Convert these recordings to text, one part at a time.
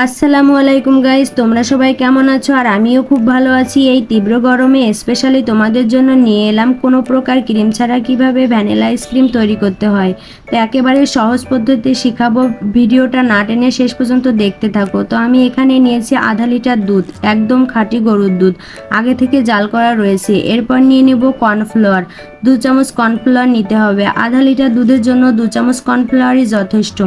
আসসালামু আলাইকুম গাইস, তোমরা সবাই কেমন আছো? আর আমিও খুব ভালো আছি। এই তীব্র গরমে স্পেশালি তোমাদের জন্য নিয়ে এলাম কোনো প্রকার ক্রিম ছাড়া কিভাবে ভ্যানিলা আইসক্রিম তৈরি করতে হয়। তো একেবারে সহজ পদ্ধতি শিখাবো, ভিডিওটা না টেনে শেষ পর্যন্ত দেখতে থাকো। তো আমি এখানে নিয়েছি আধা লিটার দুধ, একদম খাঁটি গরুর দুধ, আগে থেকে জাল করা রয়েছে। এরপর নিয়ে নেব কর্নফ্লাওয়ার, 2 চামচ কর্নফ্লাওয়ার নিতে হবে। আধা লিটার দুধের জন্য 2 চামচ কর্নফ্লাওয়ারই যথেষ্ট।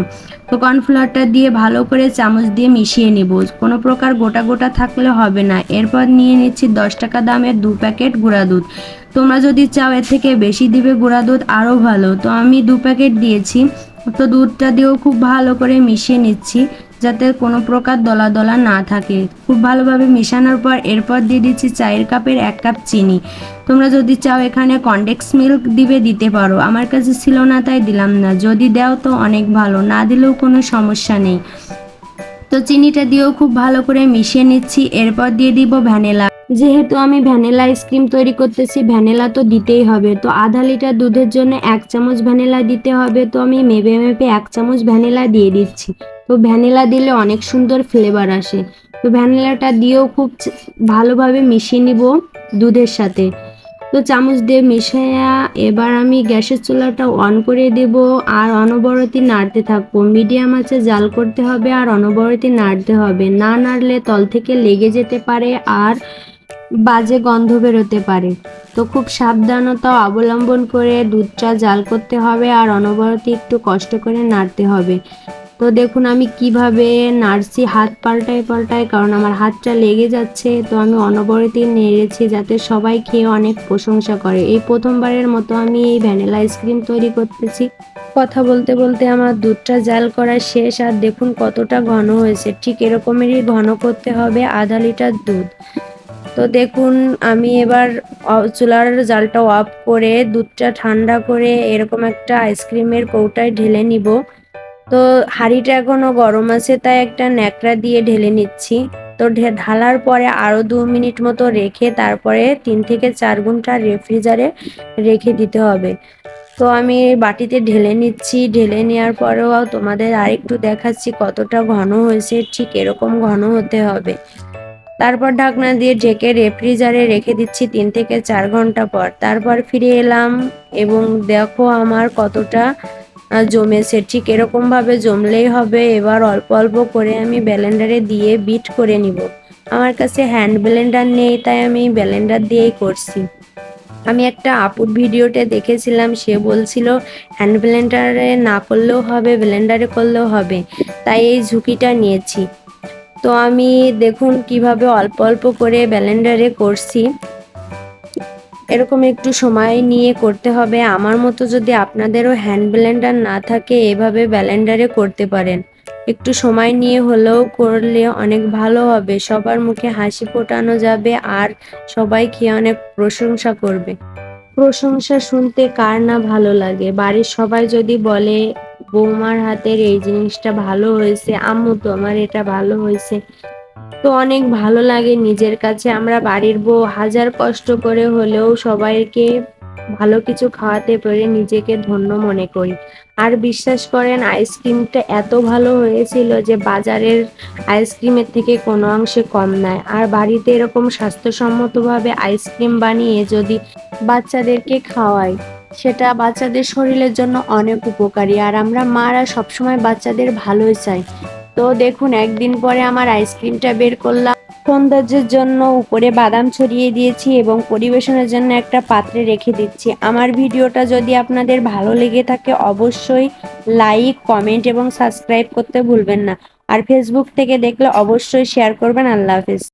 তো কর্নফ্লাওয়ারটা দিয়ে ভালো করে চামচ দিয়ে মিশিয়ে নেব, কোনো প্রকার গোটা গোটা থাকলে হবে না। এরপর নিয়ে নিচ্ছি 10 টাকা দামের 2 প্যাকেট গুঁড়া দুধ। তোমরা যদি চাও এর থেকে বেশি দিবে গুঁড়া দুধ আরও ভালো। তো আমি 2 প্যাকেট দিয়েছি। তো দুধটা দিয়েও খুব ভালো করে মিশিয়ে নিচ্ছি, যাতে কোনো প্রকার দলা দলা না থাকে। খুব ভালোভাবে মেশানোর পর এরপর দিয়ে দিচ্ছি চায়ের কাপের 1 কাপ চিনি। তোমরা যদি চাও এখানে কনডেন্স মিল্ক দিতে পারো, আমার কাছে ছিল না তাই দিলাম না। যদি দাও তো অনেক ভালো, না দিলেও কোনো সমস্যা নেই। তো চিনিটা দিয়েও খুব ভালো করে মিশিয়ে নিচ্ছি। এরপর দিয়ে দিব ভ্যানিলা। যেহেতু আমি ভ্যানিলা আইসক্রিম তৈরি করতেছি, ভ্যানিলা তো দিতেই হবে। তো আধা লিটার দুধের জন্য 1 চামচ ভ্যানিলা দিতে হবে। তো আমি মেপে মেপে 1 চামচ ভ্যানিলা দিয়ে দিচ্ছি। তো ভ্যানিলা দিলে অনেক সুন্দর ফ্লেভার আসে। তো ভ্যানিলাটা দিয়েও খুব ভালোভাবে মিশিয়ে নিব দুধের সাথে। তো চামচ দিয়ে মিশিয়ে এবার আমি গ্যাসের চুলাটা অন করে দেব আর অনবরত নাড়তে থাকবো। মিডিয়াম আঁচে জাল করতে হবে আর অনবরত নাড়তে হবে, না নাড়লে তল থেকে লেগে যেতে পারে আর বাজে গন্ধ বেরোতে পারে। তো খুব সাবধানতা অবলম্বন করে দুধটা জাল করতে হবে আর অনবরত একটু কষ্ট করে নাড়তে হবে। তো দেখুন আমি কিভাবে নাড়ছি, হাত পাল্টায় পাল্টায়, কারণ আমার হাতটা লেগে যাচ্ছে। তো আমি অনবরতই নেড়েছি যাতে সবাই খেয়ে অনেক প্রশংসা করে। এই প্রথমবারের মতো আমি এই ভ্যানিলা আইসক্রিম তৈরি করতেছি। কথা বলতে বলতে আমার দুধটা জাল করা শেষ। আর দেখুন কতটা ঘন হয়েছে, ঠিক এরকমেরই ঘন করতে হবে আধা লিটার দুধ। তো দেখুন আমি এবার চুলার জালটা অফ করে দুধটা ঠান্ডা করে এরকম একটা আইসক্রিমের কৌটায় ঢেলে নিব। তো হাঁড়িটা এখনো গরম আছে তাই একটা ন্যাকড়া দিয়ে ঢেলে নিচ্ছি। তো ঢালার পরে আরও 2 মিনিট মতো রেখে তারপরে 3 থেকে 4 ঘন্টা রেফ্রিজারে রেখে দিতে হবে। তো আমি বাটিতে ঢেলে নিচ্ছি। ঢেলে নেওয়ার পরেও তোমাদের আরেকটু দেখাচ্ছি কতটা ঘন হয়েছে, ঠিক এরকম ঘন হতে হবে। তারপর ঢাকনা দিয়ে ঢেকে রেফ্রিজারে রেখে দিচ্ছি 3 থেকে 4 ঘন্টা পর। তারপর ফিরে এলাম এবং দেখো আমার কতটা জমেছে, ঠিক এরকম ভাবে জমলেই হবে। এবার অল্প অল্প করে আমি ব্লেন্ডারে দিয়ে বিট করে নিব। আমার কাছে হ্যান্ড ব্লেন্ডার নেই তাই আমি ব্লেন্ডার দিয়েই করছি। আমি একটা আপুর ভিডিওতে দেখেছিলাম, সে বলছিল হ্যান্ড ব্লেন্ডারে না করলেও হবে, ব্লেন্ডারে করলেও হবে, তাই এই ঝুঁকিটা নিয়েছি। তো আমি দেখুন কিভাবে অল্প অল্প করে ব্লেন্ডারে করছি। এরকম একটু সময় নিয়ে করতে হবে। আমার মতো যদি আপনাদেরও হ্যান্ড ব্লেন্ডার না থাকে এভাবে ব্লেন্ডারে করতে পারেন। একটু সময় নিয়ে হলেও করলে অনেক ভালো হবে, সবার মুখে হাসি ফোটানো যাবে আর সবাই খেয়ে অনেক প্রশংসা করবে। প্রশংসা শুনতে কার না ভালো লাগে? বাড়ির সবাই যদি বলে বৌমার হাতের এই জিনিসটা ভালো হয়েছে, আম্মু তো আমার এটা ভালো হয়েছে, তো অনেক ভালো লাগে নিজের কাছে। আমরা বাড়ির বউ হাজার কষ্ট করে হলেও সবাইকে ভালো কিছু খাওয়াতে পেরে নিজেকে ধন্য মনে করি। আর বিশ্বাস করেন আইসক্রিমটা এত ভালো হয়েছিল যে বাজারের আইসক্রিমের থেকে কোনো অংশে কম নয়। আর বাড়িতে এরকম স্বাস্থ্যসম্মতভাবে আইসক্রিম বানিয়ে যদি বাচ্চাদেরকে খাওয়াই, সেটা বাচ্চাদের শরীরের জন্য অনেক উপকারী। আর আমরা মারা সবসময় বাচ্চাদের ভালোই চাই। তো দেখুন একদিন পরে আমার আইসক্রিমটা বের করলাম। সৌন্দর্যের জন্য উপরে বাদাম ছড়িয়ে দিয়েছি এবং পরিবেশনের জন্য একটা পাত্রে রেখে দিচ্ছি। আমার ভিডিওটা যদি আপনাদের ভালো লেগে থাকে অবশ্যই লাইক, কমেন্ট এবং সাবস্ক্রাইব করতে ভুলবেন না। আর ফেসবুক থেকে দেখলে অবশ্যই শেয়ার করবেন। আল্লাহ হাফেজ।